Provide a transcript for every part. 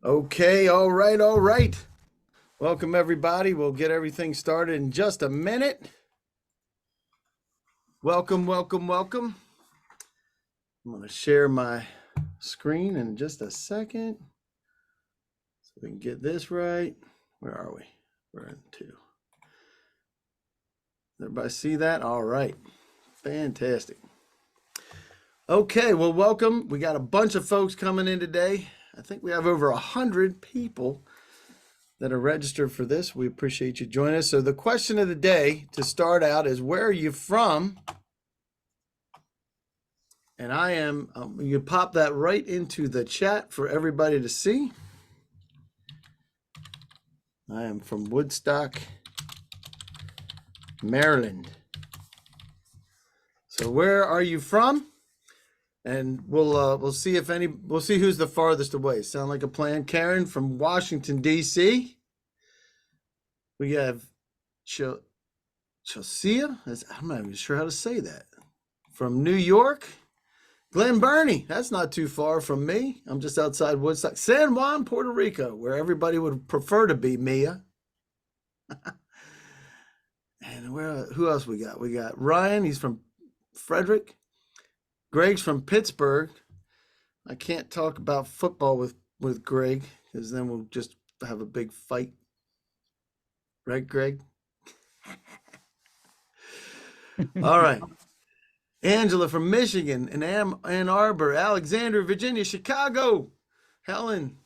Okay, all right, all right. Welcome, everybody. We'll get everything started in just a minute. Welcome, welcome, welcome. I'm going to share my screen in just a second so we can get this right. Where are we? We're in two. Everybody see that? All right. Fantastic. Okay, well, welcome. We got a bunch of folks coming in today. I think we have over 100 people that are registered for this. We appreciate you joining us. So the question of the day to start out is, where are you from? And I am, you pop that right into the chat for everybody to see. I am from Woodstock, Maryland. So where are you from? And we'll see we'll see who's the farthest away. Sound like a plan? Karen from Washington, D.C. We have Chelsea. I'm not even sure how to say that. From New York. Glen Burnie, that's not too far from me. I'm just outside Woodstock. San Juan, Puerto Rico, where everybody would prefer to be, Mia. And who else we got? We got Ryan, he's from Frederick. Greg's from Pittsburgh. I can't talk about football with Greg, because then we'll just have a big fight. Right, Greg? All right. Angela from Michigan and Ann Arbor, Alexandria, Virginia, Chicago, Helen,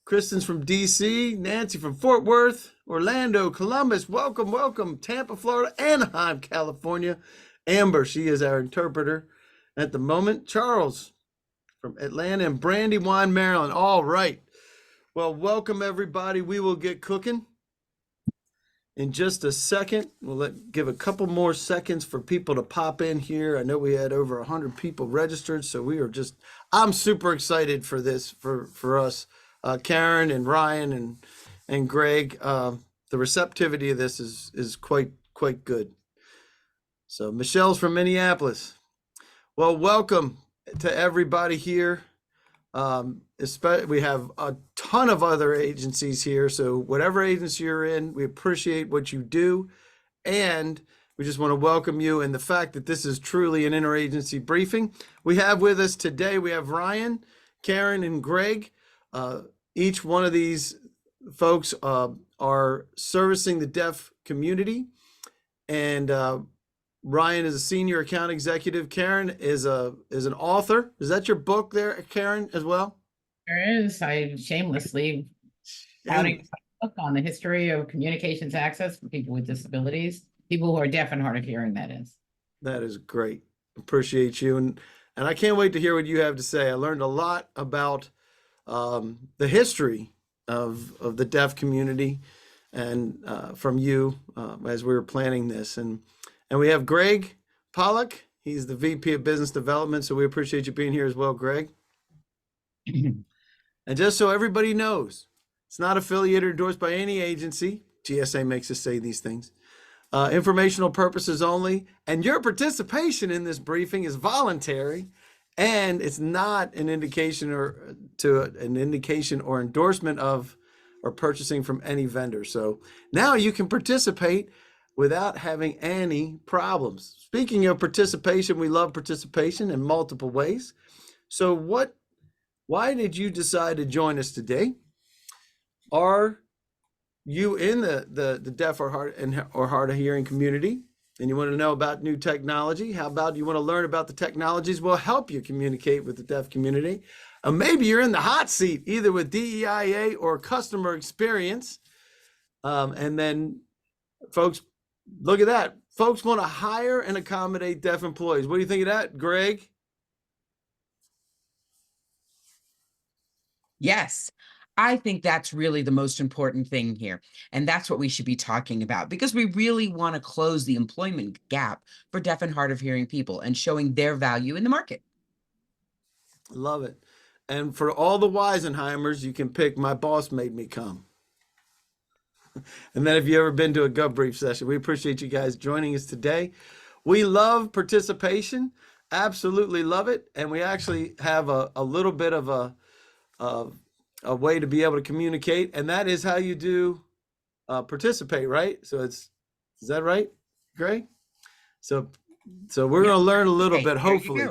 Kristen's from DC, Nancy from Fort Worth, Orlando, Columbus, welcome, welcome, Tampa, Florida, Anaheim, California, Amber, she is our interpreter at the moment, Charles from Atlanta, and Brandywine, Maryland. All right. Well, welcome everybody. We will get cooking in just a second. We'll give a couple more seconds for people to pop in here. I know we had over 100 people registered, so I'm super excited for this, for us. Karen and Ryan and Greg, the receptivity of this is quite good. So Michelle's from Minneapolis. Well, welcome to everybody here. We have a ton of other agencies here, so whatever agency you're in, we appreciate what you do, and we just want to welcome you. And the fact that this is truly an interagency briefing. We have with us today, we have Ryan, Karen, and Greg. Each one of these folks are servicing the deaf community, and Ryan is a senior account executive. Karen is an author. Is that your book there, Karen, as well? There is. I shamelessly touting a book on the history of communications access for people with disabilities, people who are deaf and hard of hearing, that is. That is great. Appreciate you. And I can't wait to hear what you have to say. I learned a lot about the history of the deaf community and from you as we were planning this. And we have Greg Pollock. He's the VP of Business Development, so we appreciate you being here as well, Greg. And just so everybody knows, it's not affiliated or endorsed by any agency. GSA makes us say these things. Informational purposes only, and your participation in this briefing is voluntary, and it's not an indication or endorsement of or purchasing from any vendor. So now you can participate without having any problems. Speaking of participation, we love participation in multiple ways. So why did you decide to join us today? Are you in the deaf or hard of hearing community, and you want to know about new technology? How about you want to learn about the technologies will help you communicate with the deaf community? Maybe you're in the hot seat, either with DEIA or customer experience. And then folks, look at that. Folks want to hire and accommodate deaf employees. What do you think of that, Greg? Yes, I think that's really the most important thing here. And that's what we should be talking about, because we really want to close the employment gap for deaf and hard of hearing people and showing their value in the market. Love it. And for all the Weisenheimers, you can pick My Boss Made Me Come. And then if you've ever been to a GovBrief session, we appreciate you guys joining us today. We love participation, absolutely love it. And we actually have a little bit of a way to be able to communicate, and that is how you do participate, right? So is that right, Greg? So we're going to learn a little bit. Hopefully,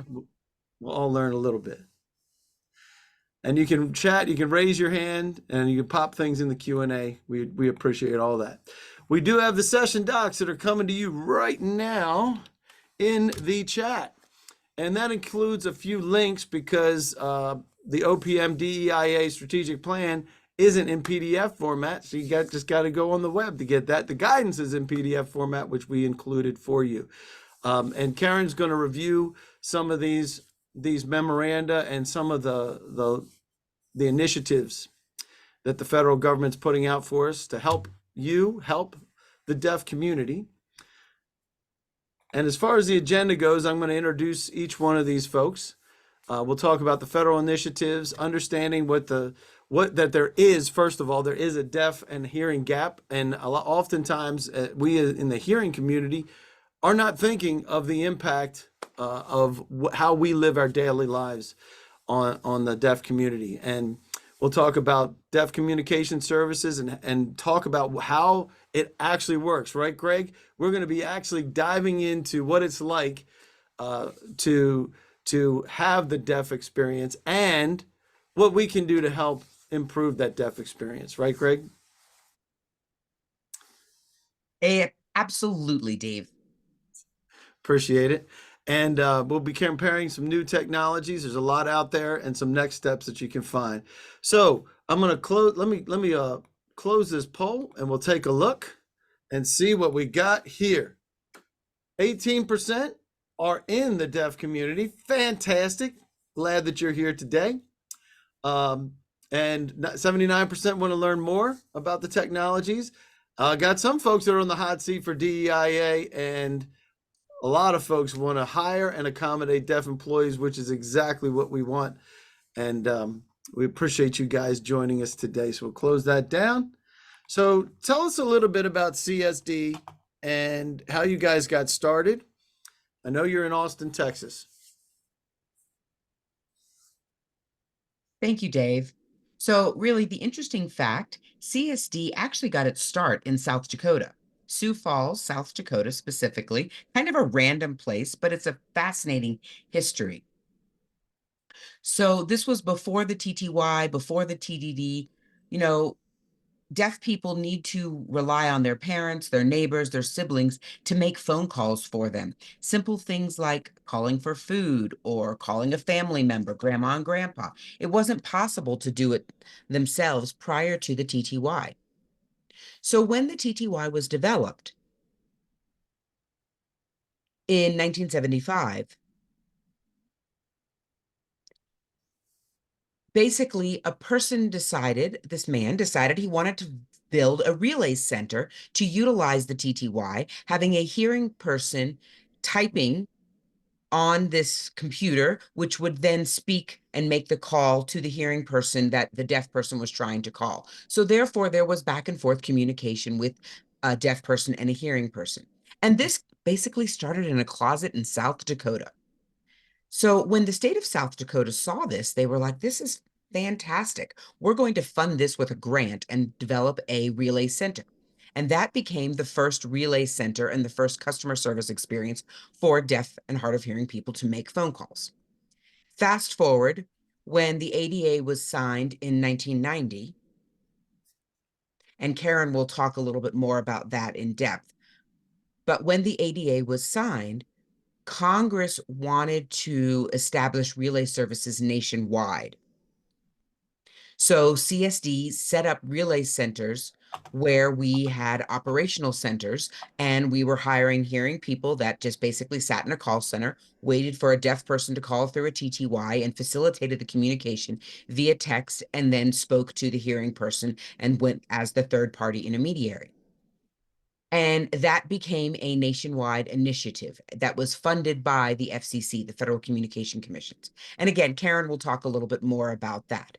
we'll all learn a little bit. And you can chat, you can raise your hand, and you can pop things in the Q&A. We appreciate all that. We do have the session docs that are coming to you right now in the chat. And that includes a few links because the OPM DEIA strategic plan isn't in PDF format. So you just got to go on the web to get that. The guidance is in PDF format, which we included for you. And Karen's going to review some of these memoranda and some of the initiatives that the federal government's putting out for us to help the deaf community. And as far as the agenda goes, I'm going to introduce each one of these folks. We'll talk about the federal initiatives, understanding that there is, first of all, there is a deaf and hearing gap. And oftentimes we in the hearing community are not thinking of the impact of how we live our daily lives on the deaf community. And we'll talk about deaf communication services and talk about how it actually works, right, Greg? We're going to be actually diving into what it's like to have the deaf experience and what we can do to help improve that deaf experience, right, Greg? Absolutely, Dave. Appreciate it. And we'll be comparing some new technologies. There's a lot out there and some next steps that you can find. So I'm going to close. Let me close this poll and we'll take a look and see what we got here. 18% are in the deaf community. Fantastic. Glad that you're here today. And 79% want to learn more about the technologies. Got some folks that are on the hot seat for DEIA, and a lot of folks want to hire and accommodate deaf employees, which is exactly what we want. And we appreciate you guys joining us today. So we'll close that down. So tell us a little bit about CSD and how you guys got started. I know you're in Austin, Texas. Thank you, Dave. So really, the interesting fact, CSD actually got its start in South Dakota. Sioux Falls, South Dakota specifically, kind of a random place, but it's a fascinating history. So this was before the TTY, before the TDD. You know, deaf people need to rely on their parents, their neighbors, their siblings to make phone calls for them. Simple things like calling for food or calling a family member, grandma and grandpa. It wasn't possible to do it themselves prior to the TTY. So when the TTY was developed in 1975, basically this man decided he wanted to build a relay center to utilize the TTY, having a hearing person typing on this computer, which would then speak and make the call to the hearing person that the deaf person was trying to call. So therefore, there was back and forth communication with a deaf person and a hearing person. And this basically started in a closet in South Dakota. So when the state of South Dakota saw this, they were like, this is fantastic. We're going to fund this with a grant and develop a relay center. And that became the first relay center and the first customer service experience for deaf and hard of hearing people to make phone calls. Fast forward, when the ADA was signed in 1990, and Karen will talk a little bit more about that in depth. But when the ADA was signed, Congress wanted to establish relay services nationwide. So CSD set up relay centers where we had operational centers, and we were hiring hearing people that just basically sat in a call center, waited for a deaf person to call through a TTY, and facilitated the communication via text, and then spoke to the hearing person and went as the third-party intermediary. And that became a nationwide initiative that was funded by the FCC, the Federal Communication Commissions. And again, Karen will talk a little bit more about that.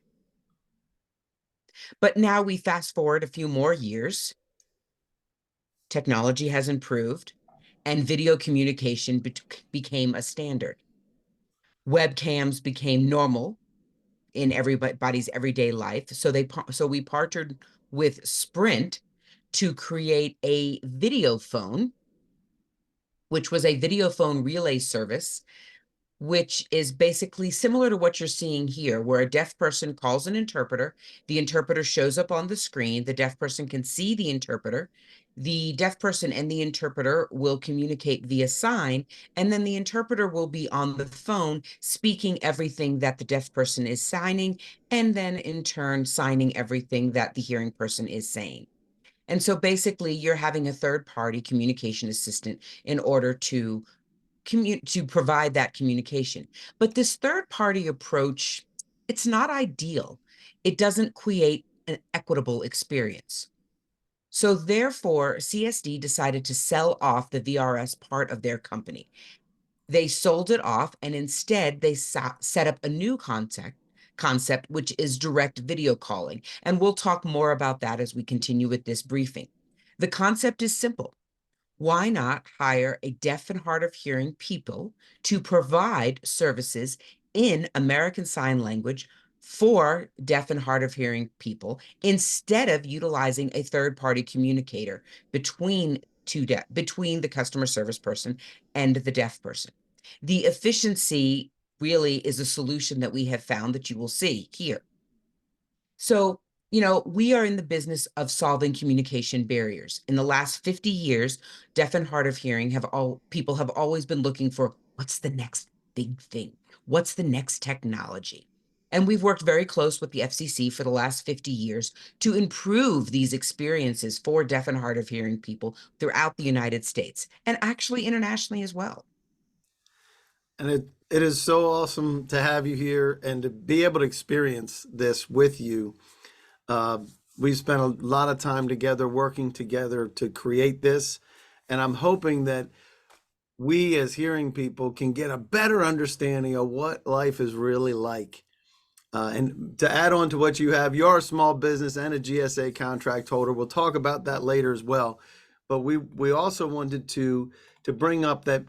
But now we fast forward a few more years. Technology has improved and video communication became a standard. Webcams became normal. in everybody's everyday life. So we partnered with Sprint to create a video phone, which was a video phone relay service, which is basically similar to what you're seeing here, where a deaf person calls an interpreter, the interpreter shows up on the screen, the deaf person can see the interpreter, the deaf person and the interpreter will communicate via sign, and then the interpreter will be on the phone speaking everything that the deaf person is signing, and then in turn signing everything that the hearing person is saying. And so basically you're having a third party communication assistant in order to provide that communication. But this third party approach, it's not ideal. It doesn't create an equitable experience. So therefore, CSD decided to sell off the VRS part of their company. They sold it off, and instead they set up a new concept, which is direct video calling. And we'll talk more about that as we continue with this briefing. The concept is simple. Why not hire a deaf and hard of hearing people to provide services in American Sign Language for deaf and hard of hearing people instead of utilizing a third-party communicator between the customer service person and the deaf person? The efficiency really is a solution that we have found that you will see here. So, we are in the business of solving communication barriers. In the last 50 years, deaf and hard of hearing people have always been looking for what's the next big thing? What's the next technology? And we've worked very close with the FCC for the last 50 years to improve these experiences for deaf and hard of hearing people throughout the United States and actually internationally as well. And it is so awesome to have you here and to be able to experience this with you. We've spent a lot of time together, working together to create this. And I'm hoping that we as hearing people can get a better understanding of what life is really like. And to add on to what you have, you're a small business and a GSA contract holder. We'll talk about that later as well. But we also wanted to bring up that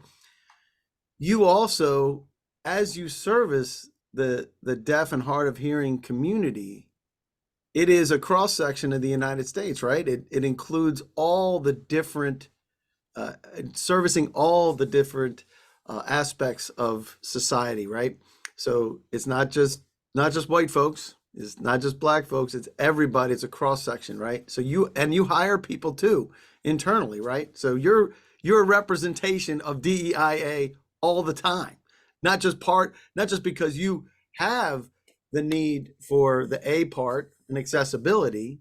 you also, as you service the deaf and hard of hearing community, it is a cross section of the United States, right? It includes all the different, servicing all the different aspects of society, right? So it's not just white folks, it's not just black folks, it's everybody. It's a cross section, right? So you hire people too internally, right? So you're a representation of DEIA all the time, not just because you have the need for the A part and accessibility,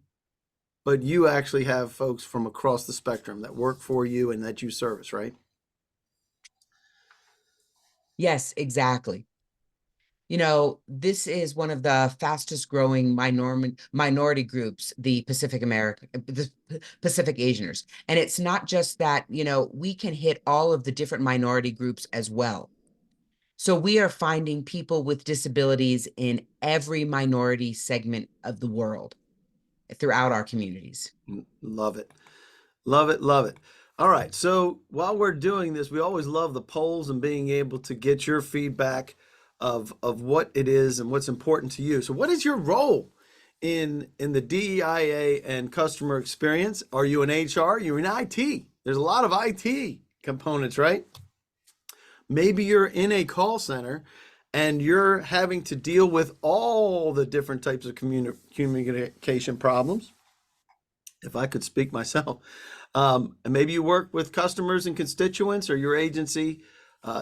but you actually have folks from across the spectrum that work for you and that you service, right? Yes, exactly. This is one of the fastest growing minority groups, the Pacific Asianers. And it's not just that, we can hit all of the different minority groups as well. So we are finding people with disabilities in every minority segment of the world throughout our communities. Love it. Love it. Love it. All right. So while we're doing this, we always love the polls and being able to get your feedback of what it is and what's important to you. So what is your role in the DEIA and customer experience? Are you in HR? You're in IT. There's a lot of IT components, right? Maybe you're in a call center and you're having to deal with all the different types of communication problems. If I could speak myself. And maybe you work with customers and constituents, or your agency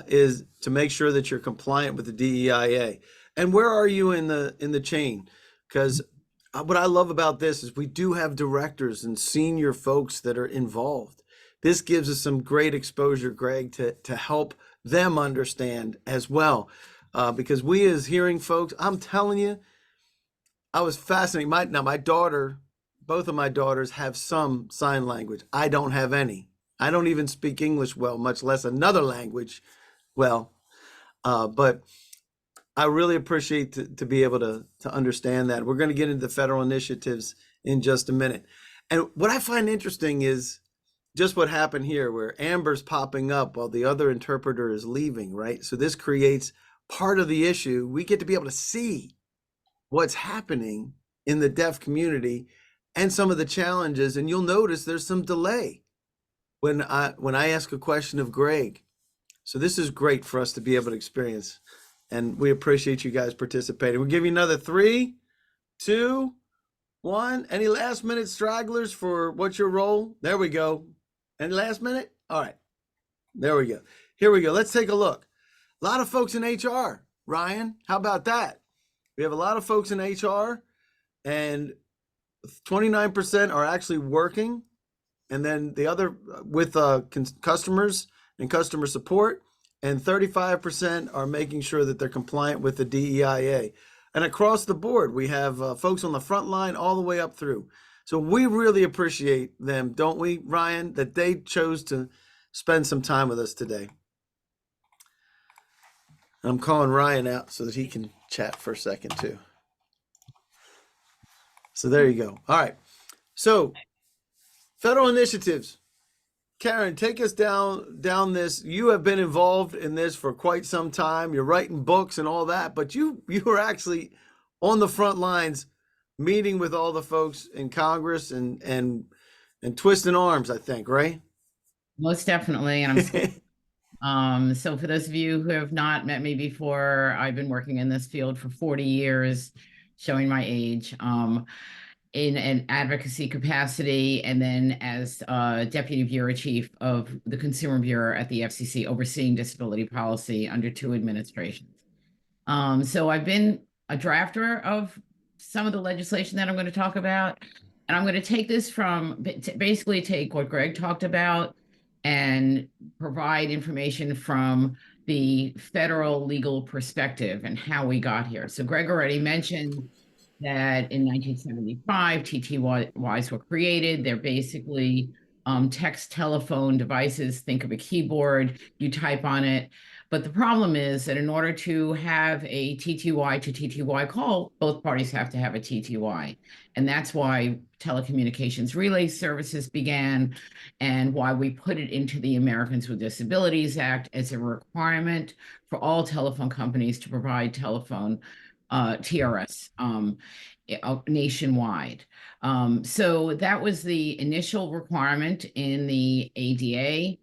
is to make sure that you're compliant with the DEIA. And where are you in the chain? Because what I love about this is we do have directors and senior folks that are involved. This gives us some great exposure, Greg, to help them understand as well. Because we as hearing folks, I'm telling you, I was fascinated. My daughter, both of my daughters have some sign language. I don't have any. I don't even speak English well, much less another language well. But I really appreciate to be able to understand that. We're going to get into the federal initiatives in just a minute. And what I find interesting is just what happened here, where Amber's popping up while the other interpreter is leaving, right? So this creates part of the issue. We get to be able to see what's happening in the deaf community and some of the challenges. And you'll notice there's some delay when I ask a question of Greg. So this is great for us to be able to experience. And we appreciate you guys participating. We'll give you another 3, 2, 1. Any last minute stragglers for what's your role? There we go. Any last minute? All right. There we go. Here we go. Let's take a look. A lot of folks in HR. Ryan, how about that? We have a lot of folks in HR, and 29% are actually working. And then the other with customers and customer support, and 35% are making sure that they're compliant with the DEIA. And across the board, we have folks on the front line all the way up through. So we really appreciate them, don't we, Ryan, that they chose to spend some time with us today. I'm calling Ryan out so that he can chat for a second too. So there you go. All right. So federal initiatives. Karen, take us down this. You have been involved in this for quite some time. You're writing books and all that, but you were actually on the front lines, meeting with all the folks in Congress and twisting arms, I think, right? Most definitely. And I'm so for those of you who have not met me before, I've been working in this field for 40 years, showing my age. In an advocacy capacity, and then as Deputy Bureau Chief of the Consumer Bureau at the FCC, overseeing disability policy under 2 administrations. So I've been a drafter of some of the legislation that I'm going to talk about, and I'm going to take this from basically take what Greg talked about and provide information from the federal legal perspective and how we got here. So Greg already mentioned that in 1975, TTYs were created. They're basically text telephone devices. Think of a keyboard, you type on it. But the problem is that in order to have a TTY to TTY call, both parties have to have a TTY. And that's why telecommunications relay services began and why we put it into the Americans with Disabilities Act as a requirement for all telephone companies to provide telephone TRS nationwide. So that was the initial requirement in the ADA,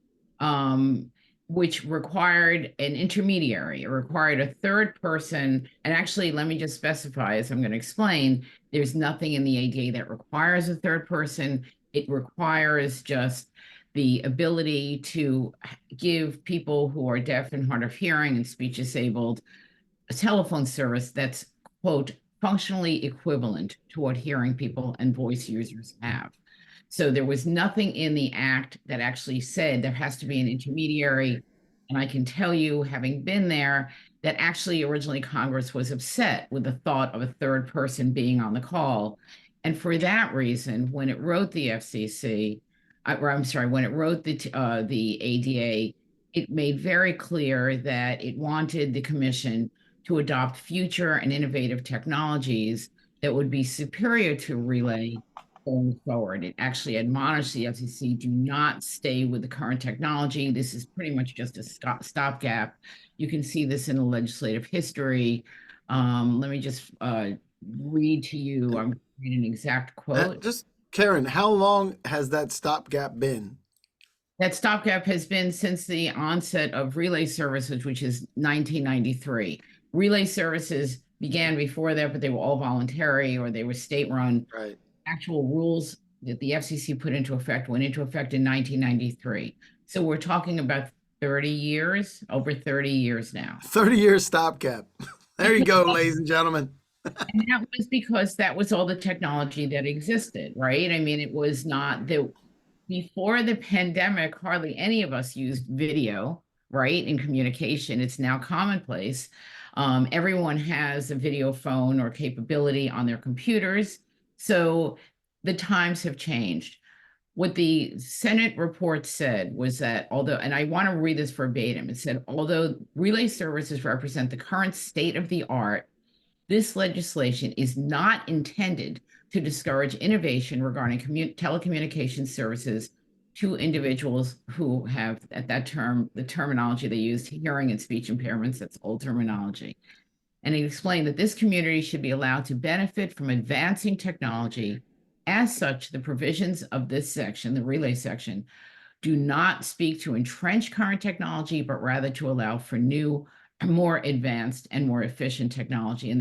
which required an intermediary. It required a third person. And actually, let me just specify, as I'm going to explain, there's nothing in the ADA that requires a third person. It requires just the ability to give people who are deaf and hard of hearing and speech disabled a telephone service that's, quote, functionally equivalent to what hearing people and voice users have. So there was nothing in the act that actually said there has to be an intermediary. And I can tell you, having been there, that actually originally Congress was upset with the thought of a third person being on the call. And for that reason, when it wrote the FCC, when it wrote the ADA, it made very clear that it wanted the commission to adopt future and innovative technologies that would be superior to relay going forward. It actually admonished the FCC, do not stay with the current technology. This is pretty much just a stopgap. You can see this in the legislative history. Let me just read to you, I'm reading an exact quote. Just, Karen, how long has that stopgap been? That stopgap has been since the onset of relay services, which is 1993. Relay services began before that, but they were all voluntary or they were state-run. Right. Actual rules that the FCC put into effect went into effect in 1993. So we're talking about 30 years, over 30 years now. 30-year stopgap. There you go, ladies and gentlemen. And that was because that was all the technology that existed, right? I mean, it was not that before the pandemic, hardly any of us used video, right? In communication, it's now commonplace. Everyone has a video phone or capability on their computers. So the times have changed. What the Senate report said was that although, and I want to read this verbatim, it said, although relay services represent the current state of the art, this legislation is not intended to discourage innovation regarding telecommunications services to individuals who have, at that term, the terminology they used, hearing and speech impairments, that's old terminology. And he explained that this community should be allowed to benefit from advancing technology. As such, the provisions of this section, the relay section, do not speak to entrench current technology, but rather to allow for new, more advanced and more efficient technology.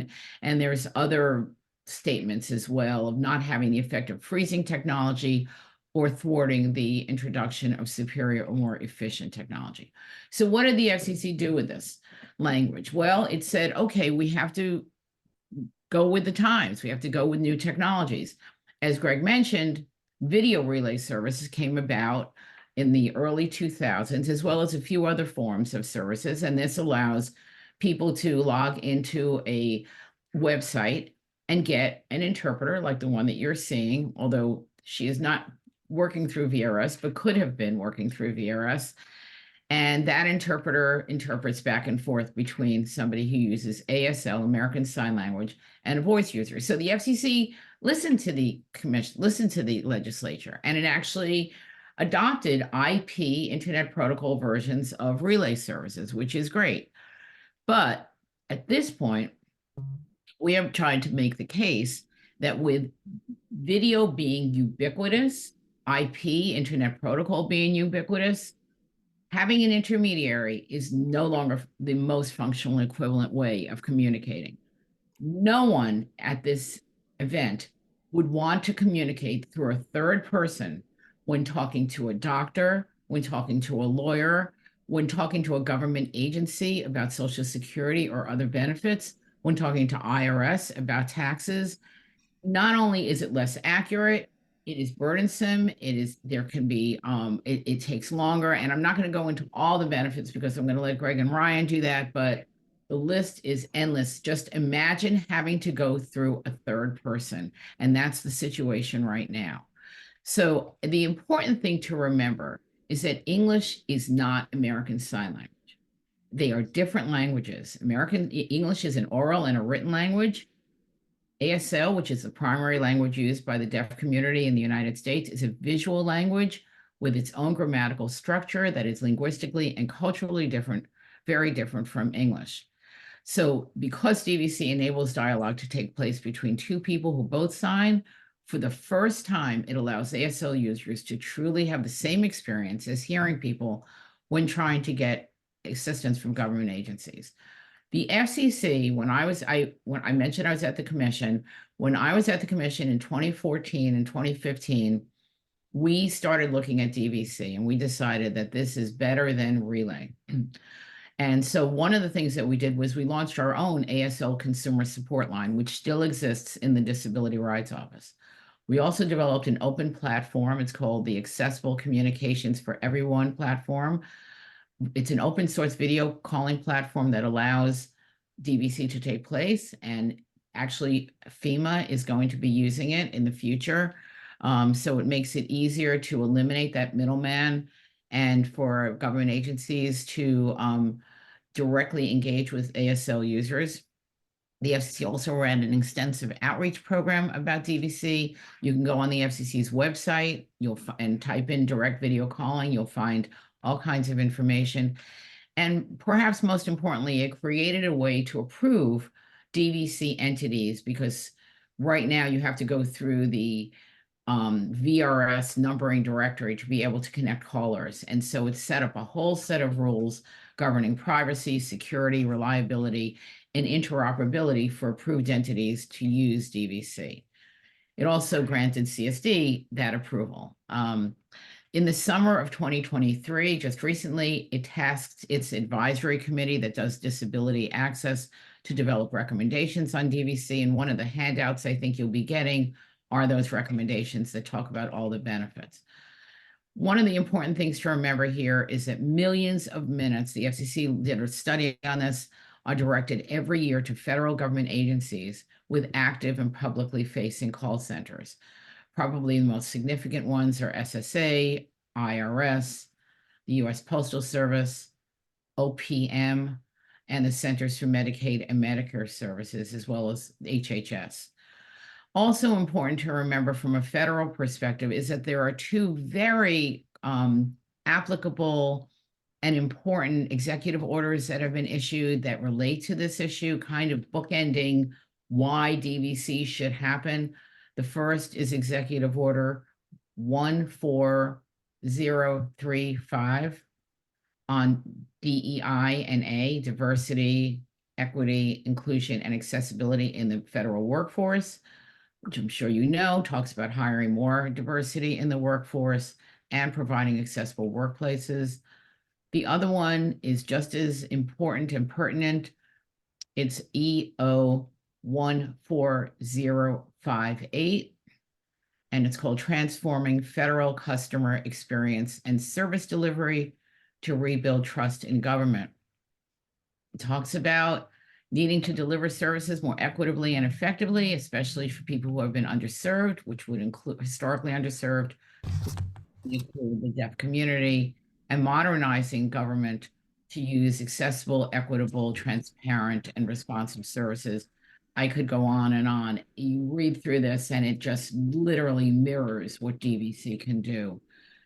And there's other statements as well of not having the effect of freezing technology or thwarting the introduction of superior or more efficient technology. So what did the FCC do with this language? Well, it said, okay, we have to go with the times. We have to go with new technologies. As Greg mentioned, video relay services came about in the early 2000s, as well as a few other forms of services. And this allows people to log into a website and get an interpreter like the one that you're seeing, although she is not working through VRS, but could have been working through VRS. And that interpreter interprets back and forth between somebody who uses ASL, American Sign Language, and a voice user. So the FCC listened to the commission, listened to the legislature, and it actually adopted IP, Internet Protocol versions of relay services, which is great. But at this point, we have tried to make the case that with video being ubiquitous, IP, Internet Protocol being ubiquitous, having an intermediary is no longer the most functional equivalent way of communicating. No one at this event would want to communicate through a third person when talking to a doctor, when talking to a lawyer, when talking to a government agency about Social Security or other benefits, when talking to IRS about taxes. Not only is it less accurate, it is burdensome. There can be, it takes longer. And I'm not going to go into all the benefits because I'm going to let Greg and Ryan do that, but the list is endless. Just imagine having to go through a third person. And that's the situation right now. So the important thing to remember is that English is not American Sign Language. They are different languages. English is an oral and a written language. ASL, which is the primary language used by the deaf community in the United States, is a visual language with its own grammatical structure that is linguistically and culturally different, very different from English. So because DVC enables dialogue to take place between two people who both sign, for the first time, it allows ASL users to truly have the same experience as hearing people when trying to get assistance from government agencies. The FCC, when I mentioned I was at the commission, when I was at the commission in 2014 and 2015, we started looking at DVC and we decided that this is better than relay. And so one of the things that we did was we launched our own ASL consumer support line, which still exists in the Disability Rights Office. We also developed an open platform. It's called the Accessible Communications for Everyone platform. It's an open source video calling platform that allows DVC to take place. And actually, FEMA is going to be using it in the future. So it makes it easier to eliminate that middleman and for government agencies to directly engage with ASL users. The FCC also ran an extensive outreach program about DVC. You can go on the FCC's website and type in direct video calling. You'll find all kinds of information. And perhaps most importantly, it created a way to approve DVC entities because right now you have to go through the VRS numbering directory to be able to connect callers. And so it's set up a whole set of rules governing privacy, security, reliability, and interoperability for approved entities to use DVC. It also granted CSD that approval. In the summer of 2023, just recently, it tasked its advisory committee that does disability access to develop recommendations on DVC. And one of the handouts I think you'll be getting are those recommendations that talk about all the benefits. One of the important things to remember here is that millions of minutes, the FCC did a study on this, are directed every year to federal government agencies with active and publicly facing call centers. Probably the most significant ones are SSA, IRS, the US Postal Service, OPM, and the Centers for Medicaid and Medicare Services, as well as HHS. Also important to remember from a federal perspective is that there are two very applicable and important executive orders that have been issued that relate to this issue, kind of bookending why DVC should happen. The first is Executive Order 14035 on DEI and A, diversity, equity, inclusion, and accessibility in the federal workforce, which I'm sure you know, talks about hiring more diversity in the workforce and providing accessible workplaces. The other one is just as important and pertinent. It's EO 14058, and it's called Transforming Federal Customer Experience and Service Delivery to Rebuild Trust in Government. It talks about needing to deliver services more equitably and effectively, especially for people who have been underserved, which would include historically underserved, include the deaf community, and modernizing government to use accessible, equitable, transparent, and responsive services. I could go on and on. You read through this and it just literally mirrors what DVC can do,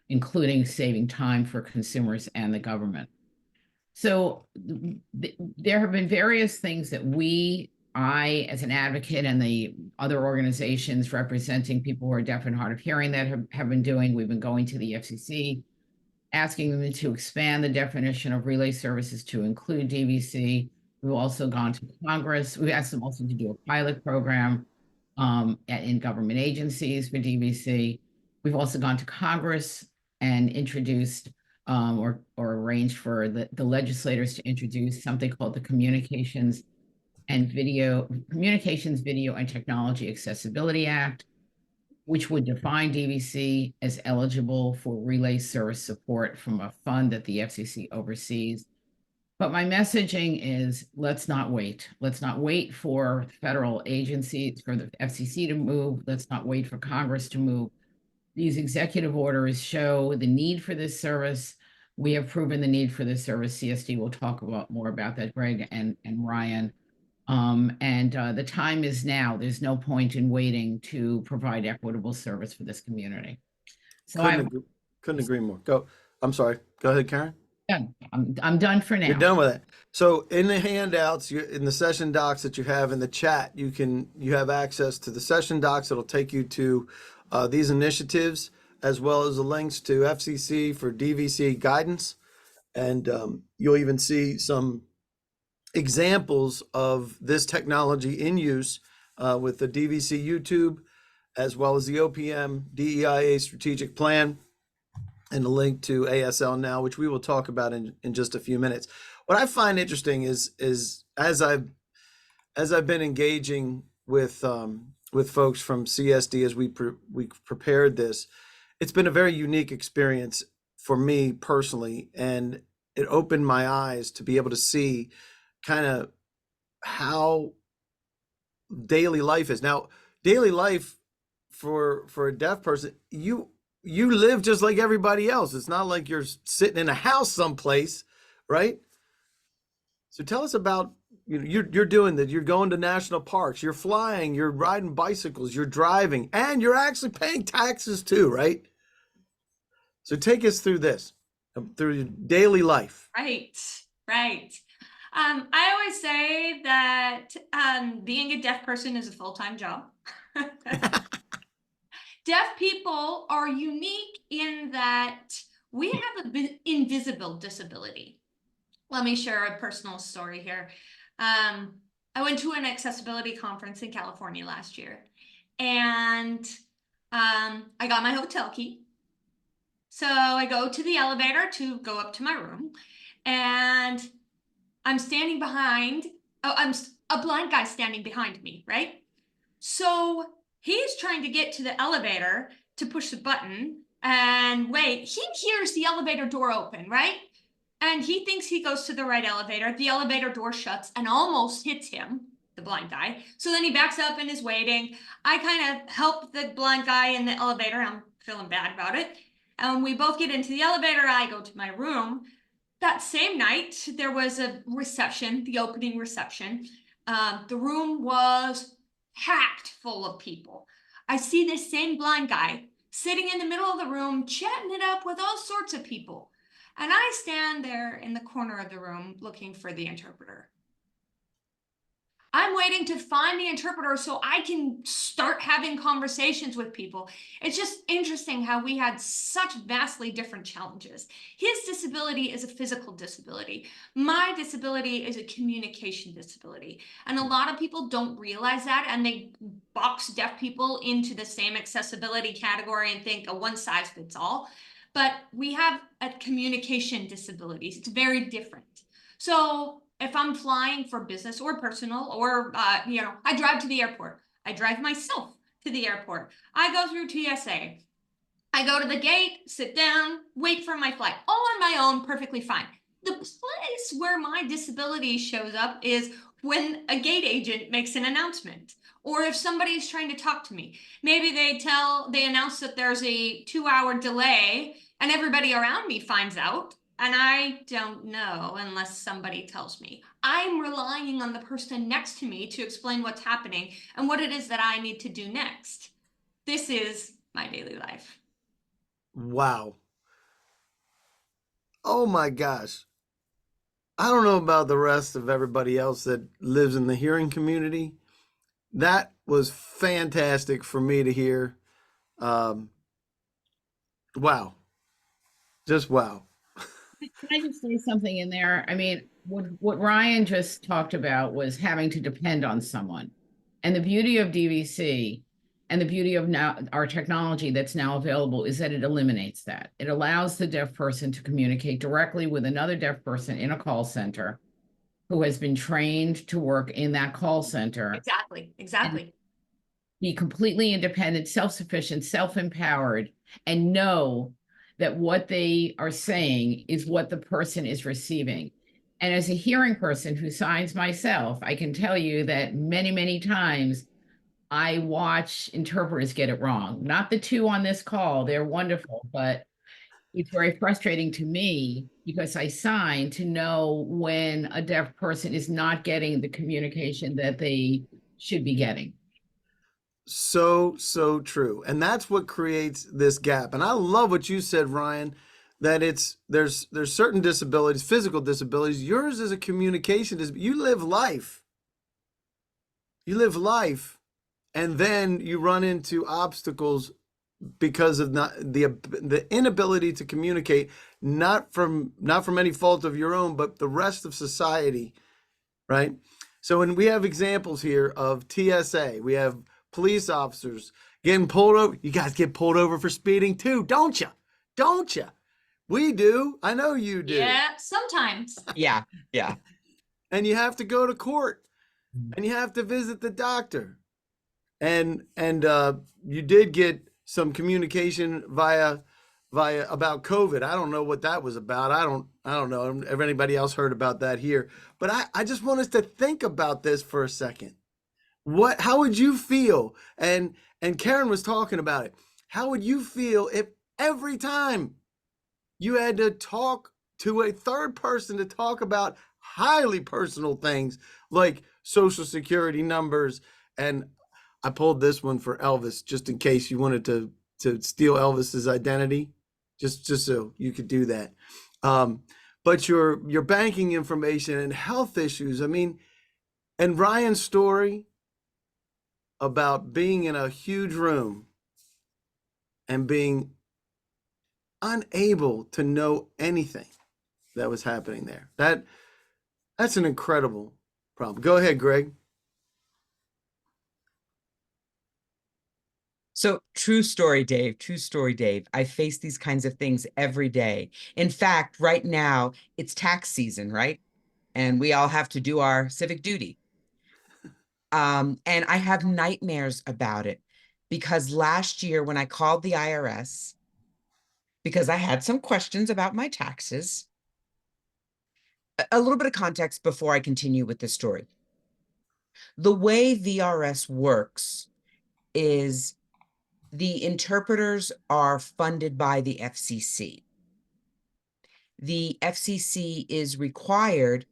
including saving time for consumers and the government. So there have been various things that I, as an advocate, and the other organizations representing people who are deaf and hard of hearing that have been doing. We've been going to the FCC, asking them to expand the definition of relay services to include DVC. We've also gone to Congress. We've asked them also to do a pilot program in government agencies for DVC. We've also gone to Congress and introduced or arranged for the legislators to introduce something called the Communications, Video, and Technology Accessibility Act, which would define DVC as eligible for relay service support from a fund that the FCC oversees. But my messaging is, let's not wait. Let's not wait for federal agencies, for the FCC to move. Let's not wait for Congress to move. These executive orders show the need for this service. We have proven the need for this service. CSD will talk more about that, Greg and Ryan. The time is now. There's no point in waiting to provide equitable service for this community. So couldn't agree more. Go. I'm sorry. Go ahead, Karen. I'm done for now. You're done with it. So in the handouts, in the session docs that you have in the chat, you have access to the session docs. It'll take you to these initiatives, as well as the links to FCC for DVC guidance. And you'll even see some examples of this technology in use with the DVC YouTube, as well as the OPM DEIA strategic plan, and a link to ASL Now, which we will talk about in just a few minutes. What I find interesting is as I've been engaging with folks from CSD as we prepared this, it's been a very unique experience for me personally, and it opened my eyes to be able to see kind of how daily life is. Now, daily life for a deaf person, you live just like everybody else. It's not like you're sitting in a house someplace, right? So tell us about, you're doing that. You're going to national parks, you're flying, you're riding bicycles, you're driving, and you're actually paying taxes too, right? So take us through this, through your daily life. Right. I always say that being a deaf person is a full-time job. Deaf people are unique in that we have an invisible disability. Let me share a personal story here. I went to an accessibility conference in California last year, and I got my hotel key. So I go to the elevator to go up to my room, and I'm standing behind, I'm a blind guy standing behind me, right? So he's trying to get to the elevator to push the button and wait. He hears the elevator door open, right? And he thinks he goes to the right elevator. The elevator door shuts and almost hits him, the blind guy. So then he backs up and is waiting. I kind of help the blind guy in the elevator. I'm feeling bad about it. And we both get into the elevator. I go to my room. That same night, there was a reception, the opening reception. The room was packed full of people. I see this same blind guy sitting in the middle of the room, chatting it up with all sorts of people. And I stand there in the corner of the room looking for the interpreter. I'm waiting to find the interpreter so I can start having conversations with people. It's just interesting how we had such vastly different challenges. His disability is a physical disability. My disability is a communication disability. And a lot of people don't realize that, and they box deaf people into the same accessibility category and think a one size fits all. But we have a communication disabilities. It's very different. So if I'm flying for business or personal, or, I drive to the airport. I drive myself to the airport. I go through TSA. I go to the gate, sit down, wait for my flight, all on my own, perfectly fine. The place where my disability shows up is when a gate agent makes an announcement, or if somebody's trying to talk to me. Maybe they announce that there's a 2-hour delay and everybody around me finds out. And I don't know unless somebody tells me. I'm relying on the person next to me to explain what's happening and what it is that I need to do next. This is my daily life. Wow. Oh my gosh. I don't know about the rest of everybody else that lives in the hearing community. That was fantastic for me to hear. Wow. Just wow. Can I just say something in there? I mean, what Ryan just talked about was having to depend on someone. And the beauty of DVC and the beauty of now our technology that's now available is that it eliminates that. It allows the deaf person to communicate directly with another deaf person in a call center who has been trained to work in that call center. Exactly. Be completely independent, self-sufficient, self-empowered, and know that what they are saying is what the person is receiving. And as a hearing person who signs myself, I can tell you that many, many times I watch interpreters get it wrong. Not the two on this call, they're wonderful, but it's very frustrating to me because I sign to know when a deaf person is not getting the communication that they should be getting. So true. And that's what creates this gap. And I love what you said, Ryan, that there's certain disabilities, physical disabilities. Yours is a communication disability. You live life. You live life, and then you run into obstacles because of not the inability to communicate, not from any fault of your own, but the rest of society, right? So when we have examples here of TSA, we have police officers getting pulled over. You guys get pulled over for speeding too, don't you? Don't you? We do. I know you do. Yeah, sometimes. Yeah. And you have to go to court, and you have to visit the doctor, and you did get some communication via about COVID. I don't know what that was about. I don't know if anybody else heard about that here, but I just want us to think about this for a second. How would you feel? And Karen was talking about it. How would you feel if every time you had to talk to a third person to talk about highly personal things like social security numbers? And I pulled this one for Elvis just in case you wanted to steal Elvis's identity, just so you could do that. But your banking information and health issues. I mean, and Ryan's story about being in a huge room and being unable to know anything that was happening there. That's an incredible problem. Go ahead, Greg. So true story, Dave. True story, Dave. I face these kinds of things every day. In fact, right now it's tax season, right? And we all have to do our civic duty. And I have nightmares about it because last year when I called the IRS, because I had some questions about my taxes, a little bit of context before I continue with the story. The way VRS works is the interpreters are funded by the FCC. The FCC is required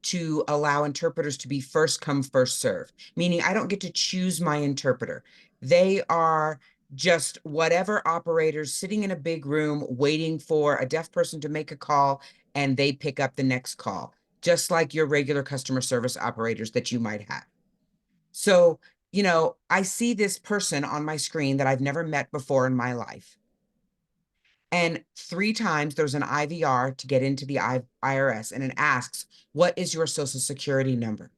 to allow interpreters to be first come, first serve, meaning I don't get to choose my interpreter. They are just whatever operators sitting in a big room waiting for a deaf person to make a call, and they pick up the next call, just like your regular customer service operators that you might have. So, I see this person on my screen that I've never met before in my life. And 3 times there's an IVR to get into the IRS, and it asks, what is your social security number?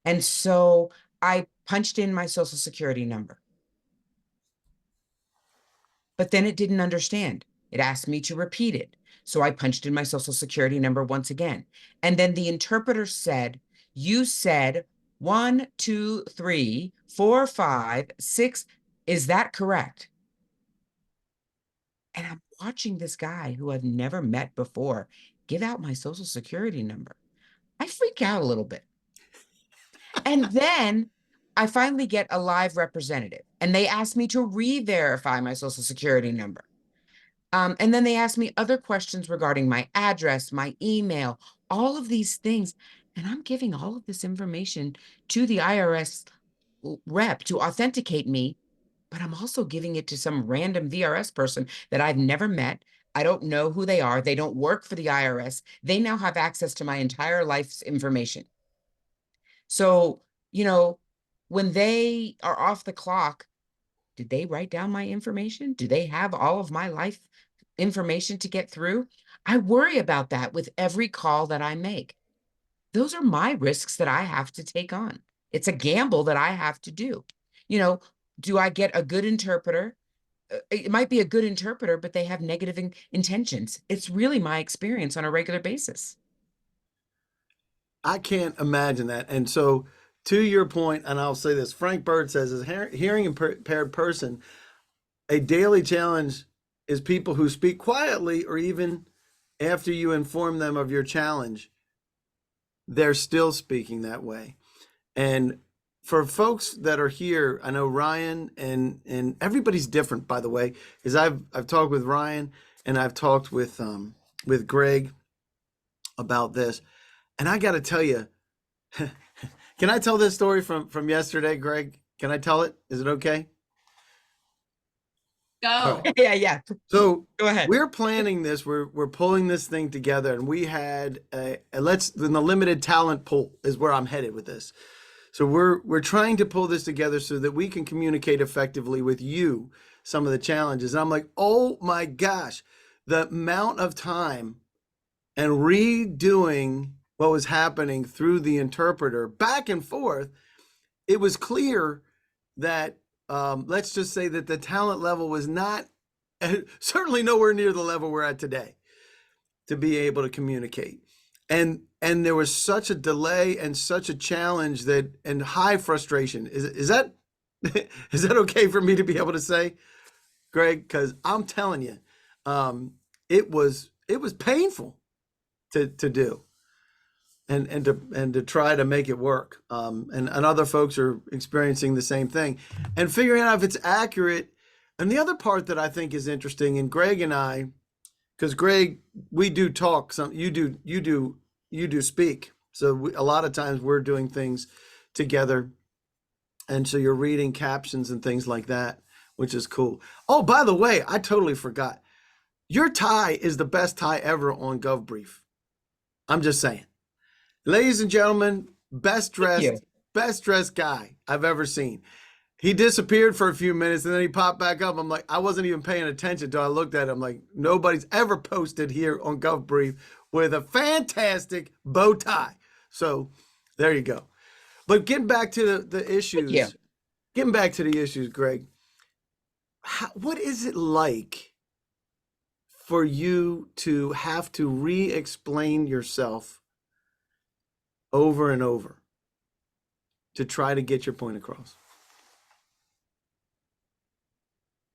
And so I punched in my social security number. But then it didn't understand. It asked me to repeat it. So I punched in my social security number once again. And then the interpreter said, you said 1, 2, 3, 4, 5, 6. Is that correct? And I'm watching this guy who I've never met before give out my social security number. I freak out a little bit. And then I finally get a live representative, and they ask me to re-verify my social security number. And then they asked me other questions regarding my address, my email, all of these things. And I'm giving all of this information to the IRS rep to authenticate me, but I'm also giving it to some random VRS person that I've never met. I don't know who they are. They don't work for the IRS. They now have access to my entire life's information. So, when they are off the clock, did they write down my information? Do they have all of my life information to get through? I worry about that with every call that I make. Those are my risks that I have to take on. It's a gamble that I have to do. Do I get a good interpreter? It might be a good interpreter, but they have negative intentions. It's really my experience on a regular basis. I can't imagine that. And so, to your point, and I'll say this, Frank Bird says, as a hearing impaired person, a daily challenge is people who speak quietly, or even after you inform them of your challenge, they're still speaking that way. And for folks that are here, I know Ryan and everybody's different, by the way, because I've talked with Ryan and I've talked with Greg about this. And I got to tell you, can I tell this story from yesterday, Greg? Can I tell it? Is it okay? Go. Yeah. So Go ahead. We're planning this. We're pulling this thing together, and we had in the limited talent pool is where I'm headed with this. So we're trying to pull this together so that we can communicate effectively with you some of the challenges. And I'm like, oh my gosh, the amount of time and redoing what was happening through the interpreter back and forth. It was clear that let's just say that the talent level was not certainly nowhere near the level we're at today to be able to communicate. And there was such a delay and such a challenge and high frustration. Is that is that okay for me to be able to say, Greg? Because I'm telling you, it was painful to do and to try to make it work. And other folks are experiencing the same thing and figuring out if it's accurate. And the other part that I think is interesting, and Greg and I, because Greg, we do talk. You do speak. So a lot of times we're doing things together, and so you're reading captions and things like that, which is cool. Oh, by the way, I totally forgot. Your tie is the best tie ever on GovBrief. I'm just saying, ladies and gentlemen, best dressed guy I've ever seen. He disappeared for a few minutes and then he popped back up. I'm like, I wasn't even paying attention until I looked at him. Like, nobody's ever posted here on GovBrief with a fantastic bow tie. So there you go. But getting back to the issues, Greg, what is it like for you to have to re-explain yourself over and over to try to get your point across?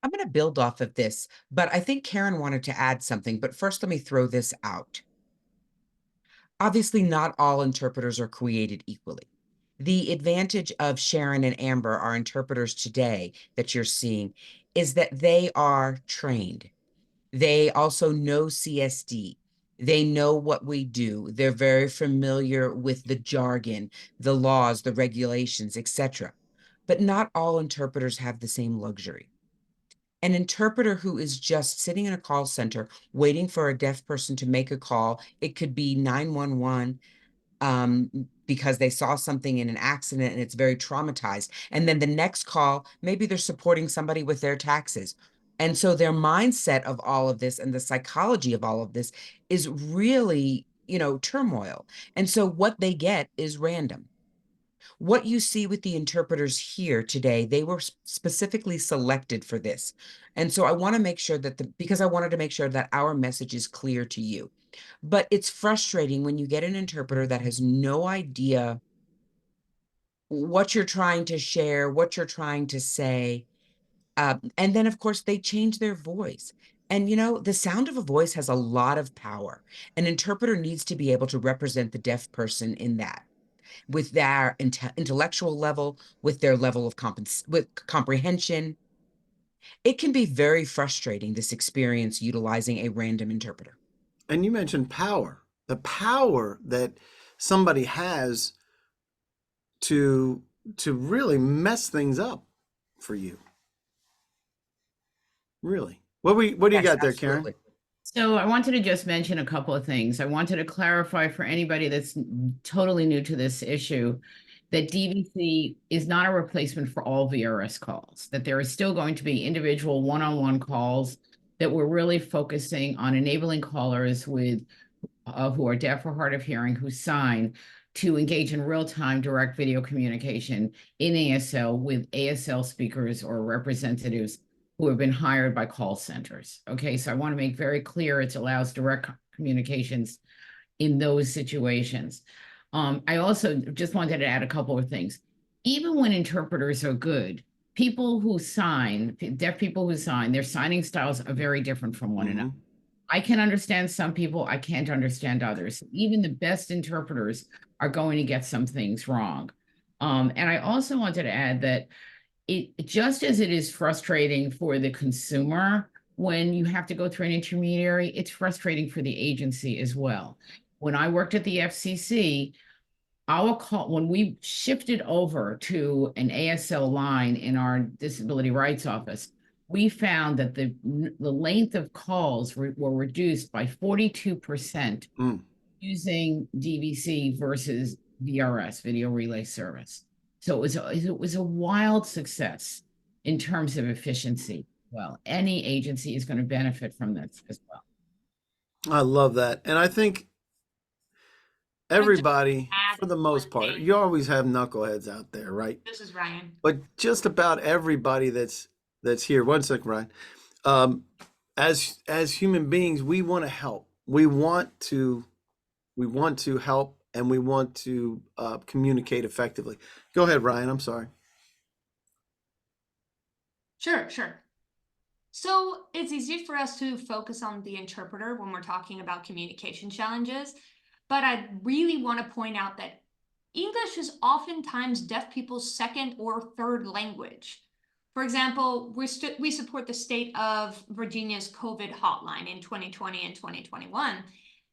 I'm going to build off of this, but I think Karen wanted to add something. But first, let me throw this out. Obviously, not all interpreters are created equally. The advantage of Sharon and Amber, our interpreters today that you're seeing, is that they are trained. They also know CSD. They know what we do. They're very familiar with the jargon, the laws, the regulations, etc. but not all interpreters have the same luxury. An interpreter who is just sitting in a call center waiting for a deaf person to make a call, it could be 911, because they saw something in an accident and it's very traumatized. And then the next call, maybe they're supporting somebody with their taxes. And so their mindset of all of this and the psychology of all of this is really, turmoil. And so what they get is random. What you see with the interpreters here today, they were specifically selected for this. And so I want to make sure that because I wanted to make sure that our message is clear to you. But it's frustrating when you get an interpreter that has no idea what you're trying to share, what you're trying to say. And then, of course, they change their voice. And, the sound of a voice has a lot of power. An interpreter needs to be able to represent the deaf person in that, with their intellectual level, with their level of with comprehension. It can be very frustrating, this experience utilizing a random interpreter. And you mentioned power, the power that somebody has to really mess things up for you. Really. What do you Yes, got there, absolutely. Karen? So I wanted to just mention a couple of things. I wanted to clarify for anybody that's totally new to this issue that DVC is not a replacement for all VRS calls, that there is still going to be individual one-on-one calls, that we're really focusing on enabling callers with who are deaf or hard of hearing who sign to engage in real-time direct video communication in ASL with ASL speakers or representatives who have been hired by call centers. Okay, so I want to make very clear it allows direct communications in those situations. I also just wanted to add a couple of things. Even when interpreters are good, people who sign, deaf people who sign, their signing styles are very different from one another. I can understand some people, I can't understand others. Even the best interpreters are going to get some things wrong. And I also wanted to add that it just as it is frustrating for the consumer when you have to go through an intermediary, it's frustrating for the agency as well. When I worked at the FCC, when we shifted over to an ASL line in our disability rights office, we found that the length of calls were reduced by 42% using DVC versus VRS, video relay service. So it was a wild success in terms of efficiency. Well, any agency is going to benefit from this as well. I love that. And I think everybody, for the most part, you always have knuckleheads out there, right? This is Ryan. But just about everybody that's here. One second, Ryan. As human beings, we want to help. We want to help, and we want to communicate effectively. Go ahead, Ryan. I'm sorry. Sure. So it's easy for us to focus on the interpreter when we're talking about communication challenges, but I really want to point out that English is oftentimes deaf people's second or third language. For example, we support the state of Virginia's COVID hotline in 2020 and 2021.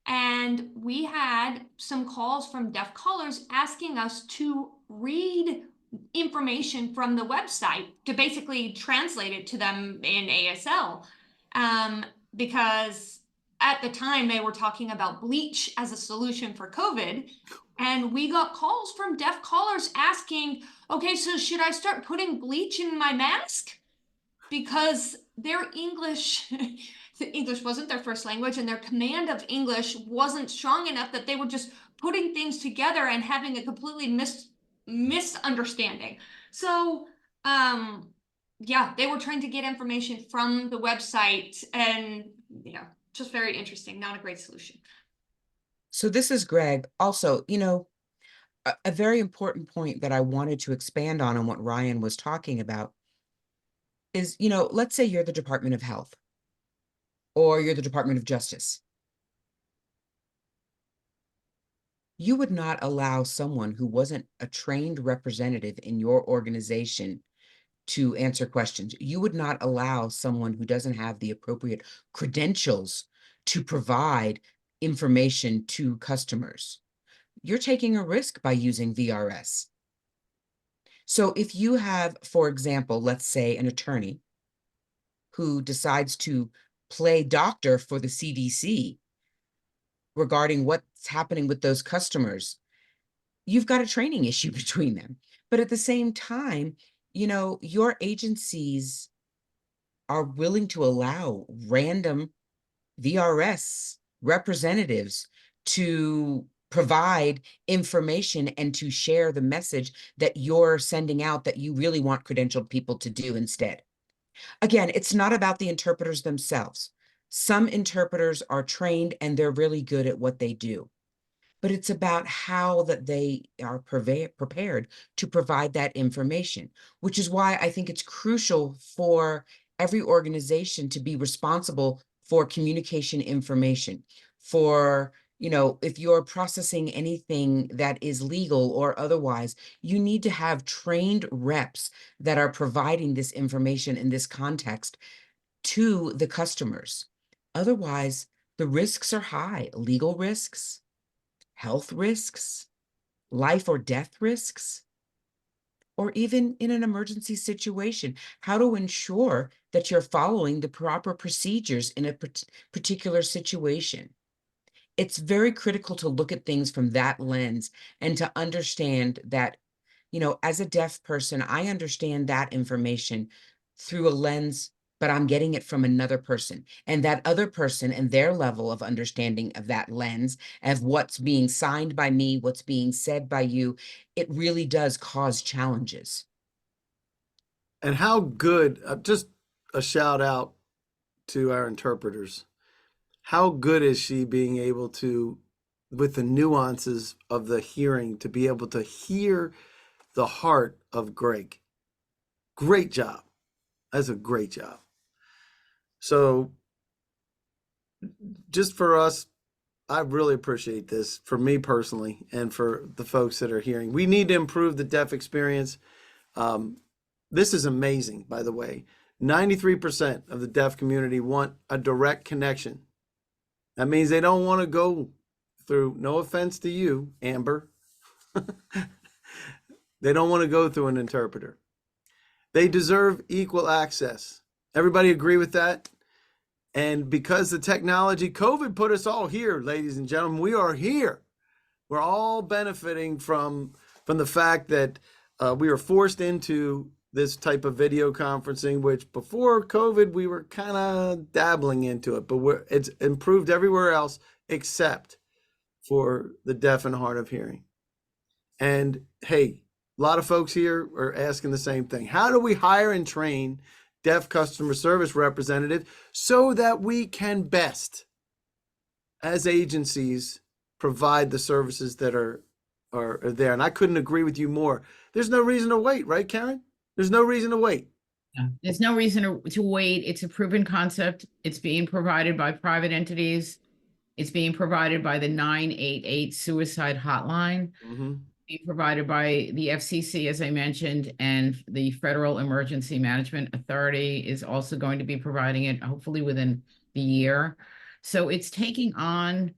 And we had some calls from deaf callers asking us to read information from the website to basically translate it to them in ASL. Because at the time they were talking about bleach as a solution for COVID. And we got calls from deaf callers asking, okay, so should I start putting bleach in my mask? Because their English wasn't their first language, and their command of English wasn't strong enough that they were just putting things together and having a completely misunderstanding. So, yeah, they were trying to get information from the website, and just very interesting. Not a great solution. So this is Greg. Also, a very important point that I wanted to expand on what Ryan was talking about is, let's say you're the Department of Health or you're the Department of Justice. You would not allow someone who wasn't a trained representative in your organization to answer questions. You would not allow someone who doesn't have the appropriate credentials to provide information to customers. You're taking a risk by using VRS. So if you have, for example, let's say an attorney who decides to play doctor for the CDC regarding what's happening with those customers, you've got a training issue between them. But at the same time, your agencies are willing to allow random VRS representatives to provide information and to share the message that you're sending out that you really want credentialed people to do instead. Again, it's not about the interpreters themselves. Some interpreters are trained and they're really good at what they do, but it's about how that they are prepared to provide that information, which is why I think it's crucial for every organization to be responsible for communication information. For, if you're processing anything that is legal or otherwise, you need to have trained reps that are providing this information in this context to the customers. Otherwise, the risks are high, legal risks, health risks, life or death risks, or even in an emergency situation, how to ensure that you're following the proper procedures in a particular situation. It's very critical to look at things from that lens and to understand that, as a deaf person, I understand that information through a lens, but I'm getting it from another person. And that other person and their level of understanding of that lens, of what's being signed by me, what's being said by you, it really does cause challenges. And how good, just a shout out to our interpreters. How good is she being able to, with the nuances of the hearing, to be able to hear the heart of Greg? Great job. That's a great job. So just for us, I really appreciate this, for me personally and for the folks that are hearing. We need to improve the deaf experience. This is amazing, by the way. 93% of the deaf community want a direct connection. That means they don't want to go through, no offense to you, Amber. They don't want to go through an interpreter. They deserve equal access. Everybody agree with that? And because the technology, COVID put us all here, ladies and gentlemen, we are here. We're all benefiting from the fact that we are forced into this type of video conferencing, which before COVID, we were kind of dabbling into it, but it's improved everywhere else except for the deaf and hard of hearing. And hey, a lot of folks here are asking the same thing. How do we hire and train deaf customer service representatives so that we can best, as agencies, provide the services that are there? And I couldn't agree with you more. There's no reason to wait, right, Karen? There's no reason to wait. Yeah, there's no reason to wait. It's a proven concept. It's being provided by private entities. It's being provided by the 988 suicide hotline. Mm-hmm. Being provided by the FCC, as I mentioned, and the Federal Emergency Management Authority is also going to be providing it, hopefully within the year. So it's taking on,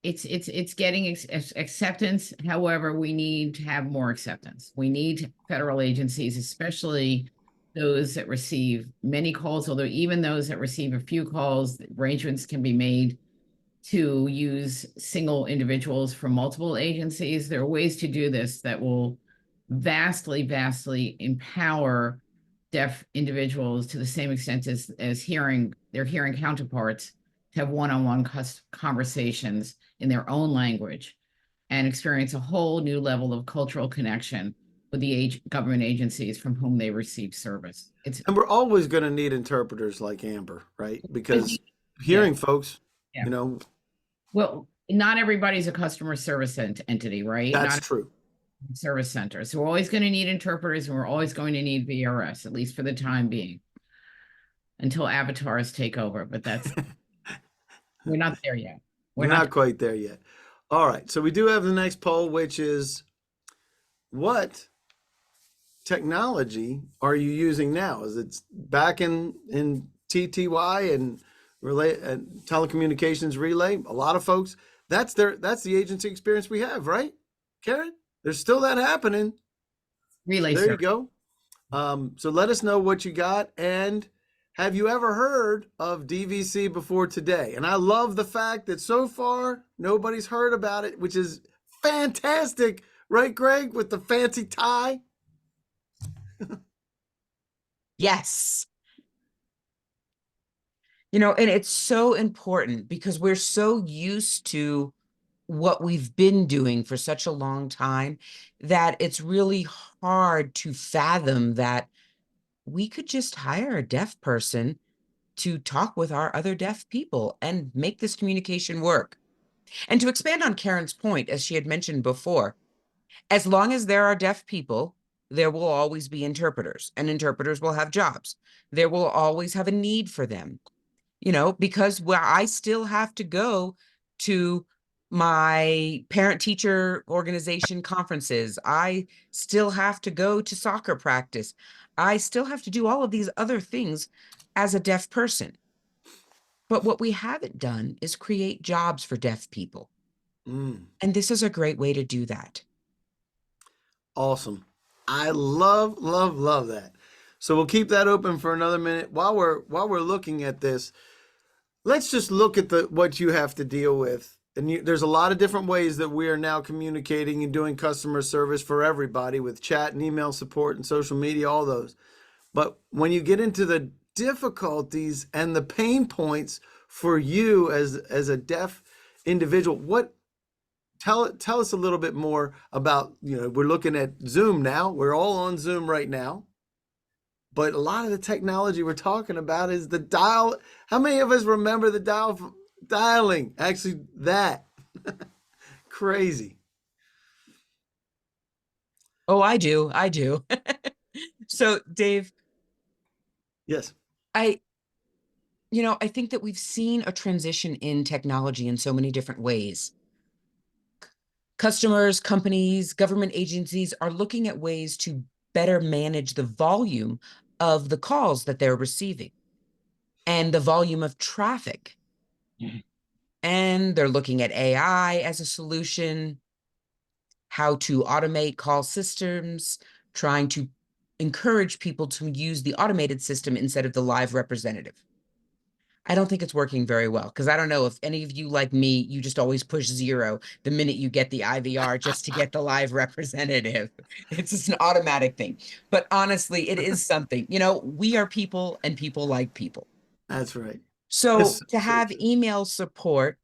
it's getting acceptance. However, we need to have more acceptance. We need federal agencies, especially those that receive many calls, although even those that receive a few calls, arrangements can be made to use single individuals from multiple agencies. There are ways to do this that will vastly, vastly empower deaf individuals to the same extent as their hearing counterparts to have one-on-one conversations in their own language and experience a whole new level of cultural connection with the government agencies from whom they receive service. And we're always going to need interpreters like Amber, right? Because hearing folks, yeah. Well, not everybody's a customer service entity, right? That's true. Service center. So we're always going to need interpreters and we're always going to need VRS, at least for the time being, until avatars take over. But we're not there yet. We're not quite there yet. All right. So we do have the next poll, which is, what technology are you using now? Is it back in TTY and telecommunications relay? A lot of folks, that's the agency experience we have, right, Karen? There's still that happening. Relay There you service. go. So let us know what you got, and have you ever heard of DVC before today? And I love the fact that so far nobody's heard about it, which is fantastic, right, Greg, with the fancy tie? Yes. You know, and it's so important because we're so used to what we've been doing for such a long time that it's really hard to fathom that we could just hire a deaf person to talk with our other deaf people and make this communication work. And to expand on Karen's point, as she had mentioned before, as long as there are deaf people, there will always be interpreters, and interpreters will have jobs. There will always have a need for them, you know, because I still have to go to my parent teacher organization conferences. I still have to go to soccer practice. I still have to do all of these other things as a deaf person. But what we haven't done is create jobs for deaf people. And this is a great way to do that. Awesome. I love, love, love that. So we'll keep that open for another minute. While we're looking at this, let's just look at what you have to deal with. And there's a lot of different ways that we are now communicating and doing customer service for everybody with chat and email support and social media, all those. But when you get into the difficulties and the pain points for you as a deaf individual, tell us a little bit more about, we're looking at Zoom now. We're all on Zoom right now. But a lot of the technology we're talking about is the dial. How many of us remember the dialing? Actually, that. Crazy. Oh, I do. So, Dave. Yes. I think that we've seen a transition in technology in so many different ways. Customers, companies, government agencies are looking at ways to better manage the volume of the calls that they're receiving and the volume of traffic. And they're looking at AI as a solution, how to automate call systems, trying to encourage people to use the automated system instead of the live representative. I don't think it's working very well because I don't know if any of you like me, you just always push 0 the minute you get the IVR just to get the live representative. It's just an automatic thing. But honestly, it is something. We are people and people like people. That's right. So to have email support,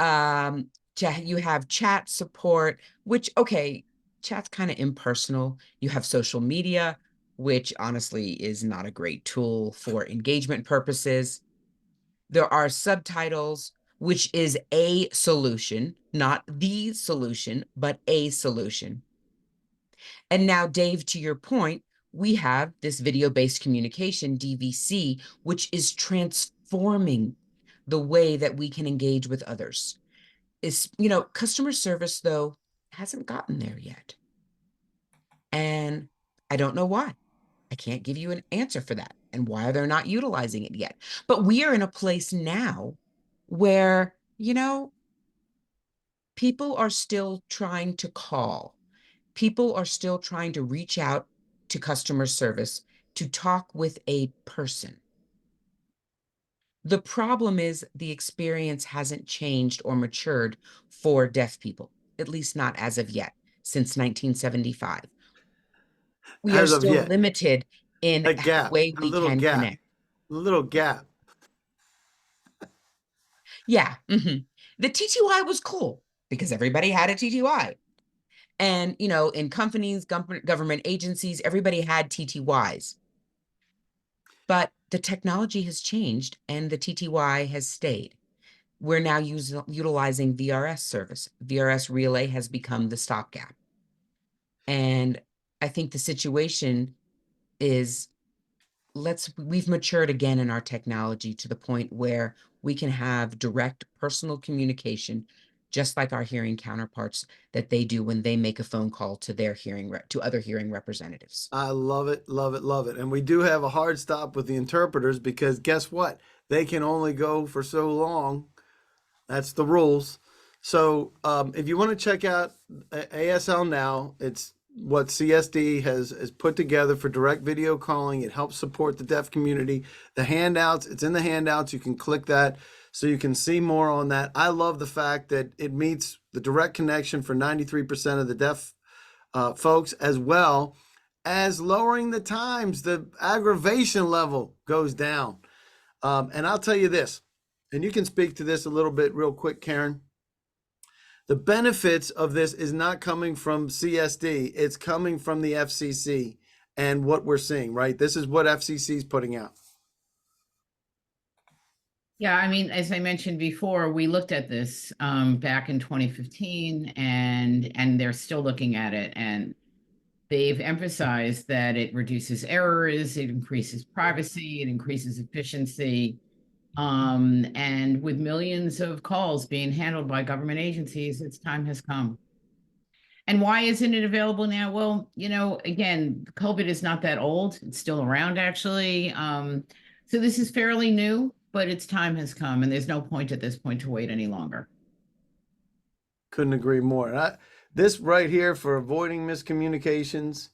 you have chat support, which, okay, chat's kind of impersonal. You have social media, which honestly is not a great tool for engagement purposes. There are subtitles, which is a solution, not the solution, but a solution. And now, Dave, to your point, we have this video-based communication, DVC, which is transforming the way that we can engage with others. Customer service, though, hasn't gotten there yet. And I don't know why. I can't give you an answer for that and why they're not utilizing it yet. But we are in a place now where, people are still trying to call. People are still trying to reach out to customer service to talk with a person. The problem is the experience hasn't changed or matured for deaf people, at least not as of yet, since 1975. We are still limited in the way we can connect. A little gap. Yeah. The TTY was cool because everybody had a TTY. And, in companies, government agencies, everybody had TTYs. But the technology has changed and the TTY has stayed. We're now utilizing VRS service. VRS Relay has become the stopgap. And I think the situation is we've matured again in our technology to the point where we can have direct personal communication, just like our hearing counterparts that they do when they make a phone call to their to other hearing representatives. I love it, love it, love it. And we do have a hard stop with the interpreters because guess what? They can only go for so long. That's the rules. So if you want to check out ASL Now, it's what CSD has put together for direct video calling. It helps support the deaf community. The handouts, it's in the handouts. You can click that so you can see more on that. I love the fact that it meets the direct connection for 93% of the deaf folks, as well as lowering the times. The aggravation level goes down. And I'll tell you this, and you can speak to this a little bit real quick, Karen. The benefits of this is not coming from CSD. It's coming from the FCC and what we're seeing, right? This is what FCC is putting out. Yeah, I mean, as I mentioned before, we looked at this back in 2015, and they're still looking at it, and they've emphasized that it reduces errors, it increases privacy, it increases efficiency. And with millions of calls being handled by government agencies, its time has come. And why isn't it available now? Well, again, COVID is not that old. It's still around, actually. So this is fairly new, but its time has come, and there's no point at this point to wait any longer. Couldn't agree more. This right here for avoiding miscommunications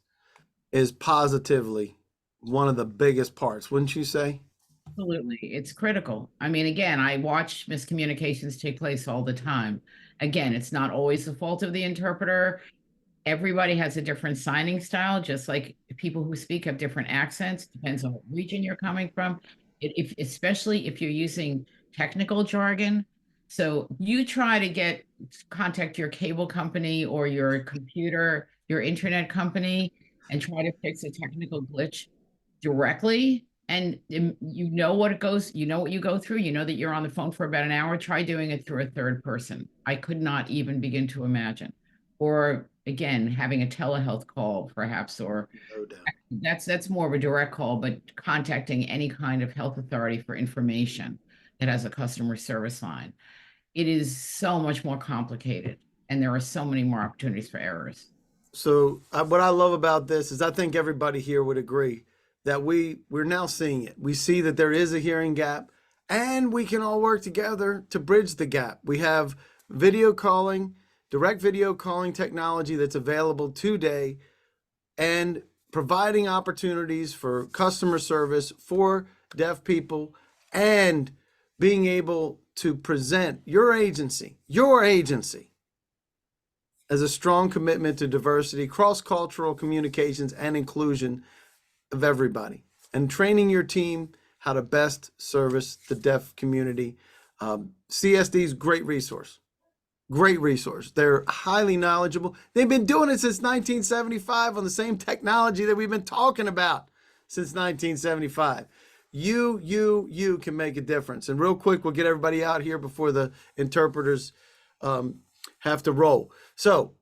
is positively one of the biggest parts, wouldn't you say? Absolutely. It's critical. I mean, again, I watch miscommunications take place all the time. Again, it's not always the fault of the interpreter. Everybody has a different signing style, just like people who speak have different accents. Depends on what region you're coming from. Especially if you're using technical jargon. So you try to contact your cable company or your computer, your internet company, and try to fix a technical glitch directly. And you know what what you go through. You know that you're on the phone for about an hour. Try doing it through a third person. I could not even begin to imagine. Or again, having a telehealth call, perhaps, or No doubt. that's more of a direct call, but contacting any kind of health authority for information that has a customer service line. It is so much more complicated, and there are so many more opportunities for errors. So what I love about this is I think everybody here would agree that we're now seeing it. We see that there is a hearing gap, and we can all work together to bridge the gap. We have video calling, direct video calling technology that's available today, and providing opportunities for customer service for deaf people, and being able to present your agency as a strong commitment to diversity, cross-cultural communications, and inclusion of everybody, and training your team how to best service the deaf community. CSD's great resource. They're highly knowledgeable. They've been doing it since 1975 on the same technology that we've been talking about since 1975. You can make a difference. And real quick, we'll get everybody out here before the interpreters have to roll. So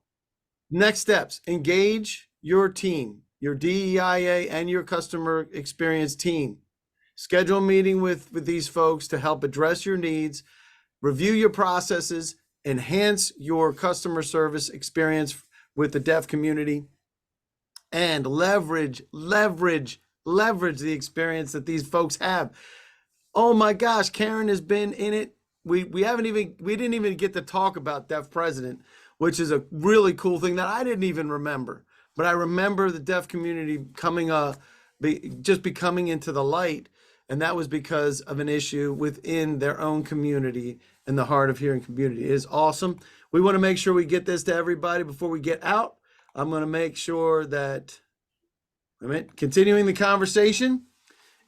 next steps, engage your team, your DEIA and your customer experience team. Schedule a meeting with these folks to help address your needs, review your processes, enhance your customer service experience with the deaf community, and leverage the experience that these folks have. Oh my gosh, Karen has been in it. We didn't even get to talk about Deaf President, which is a really cool thing that I didn't even remember. But I remember the deaf community becoming into the light, and that was because of an issue within their own community and the hard of hearing community. It is awesome. We want to make sure we get this to everybody before we get out. I'm going to make sure that, continuing the conversation,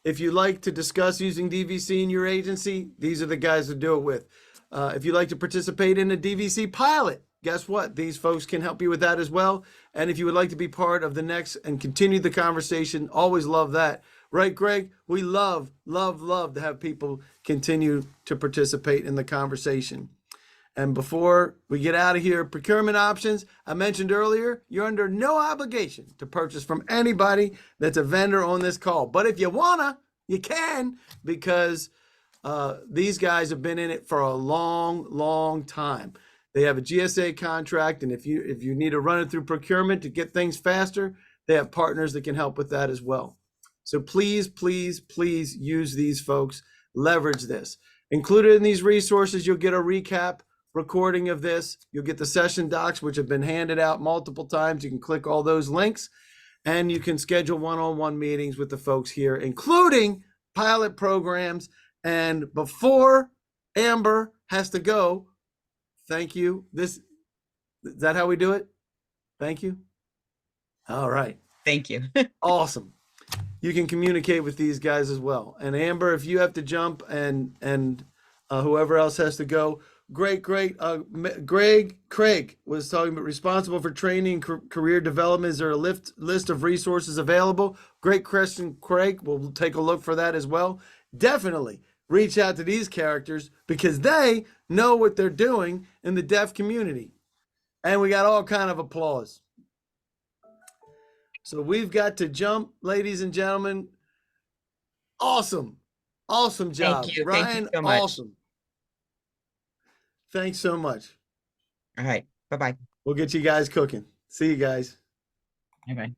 if you'd like to discuss using DVC in your agency, these are the guys to do it with. If you'd like to participate in a DVC pilot, guess what? These folks can help you with that as well. And if you would like to be part of the next and continue the conversation, always love that. Right, Greg? We love to have people continue to participate in the conversation. And before we get out of here, procurement options. I mentioned earlier, you're under no obligation to purchase from anybody that's a vendor on this call. But if you wanna, you can, because these guys have been in it for a long time. They have a GSA contract, and if you need to run it through procurement to get things faster, they have partners that can help with that as well. So please use these folks. Leverage this. Included in these resources, you'll get a recap recording of this. You'll get the session docs, which have been handed out multiple times. You can click all those links, and you can schedule one-on-one meetings with the folks here, including pilot programs. And before Amber has to go, thank you. Is that how we do it? Thank you. All right. Thank you. Awesome. You can communicate with these guys as well. And Amber, if you have to jump and whoever else has to go, great. Craig was talking about responsible for training, career development. Is there a list of resources available? Great question, Craig. We'll take a look for that as well. Definitely reach out to these characters because they know what they're doing in the deaf community. And we got all kind of applause. So we've got to jump, ladies and gentlemen. Awesome. Awesome job. Thank you. Ryan, Thank you so much. awesome. Thanks so much. All right. Bye-bye. We'll get you guys cooking. See you guys. Bye-bye.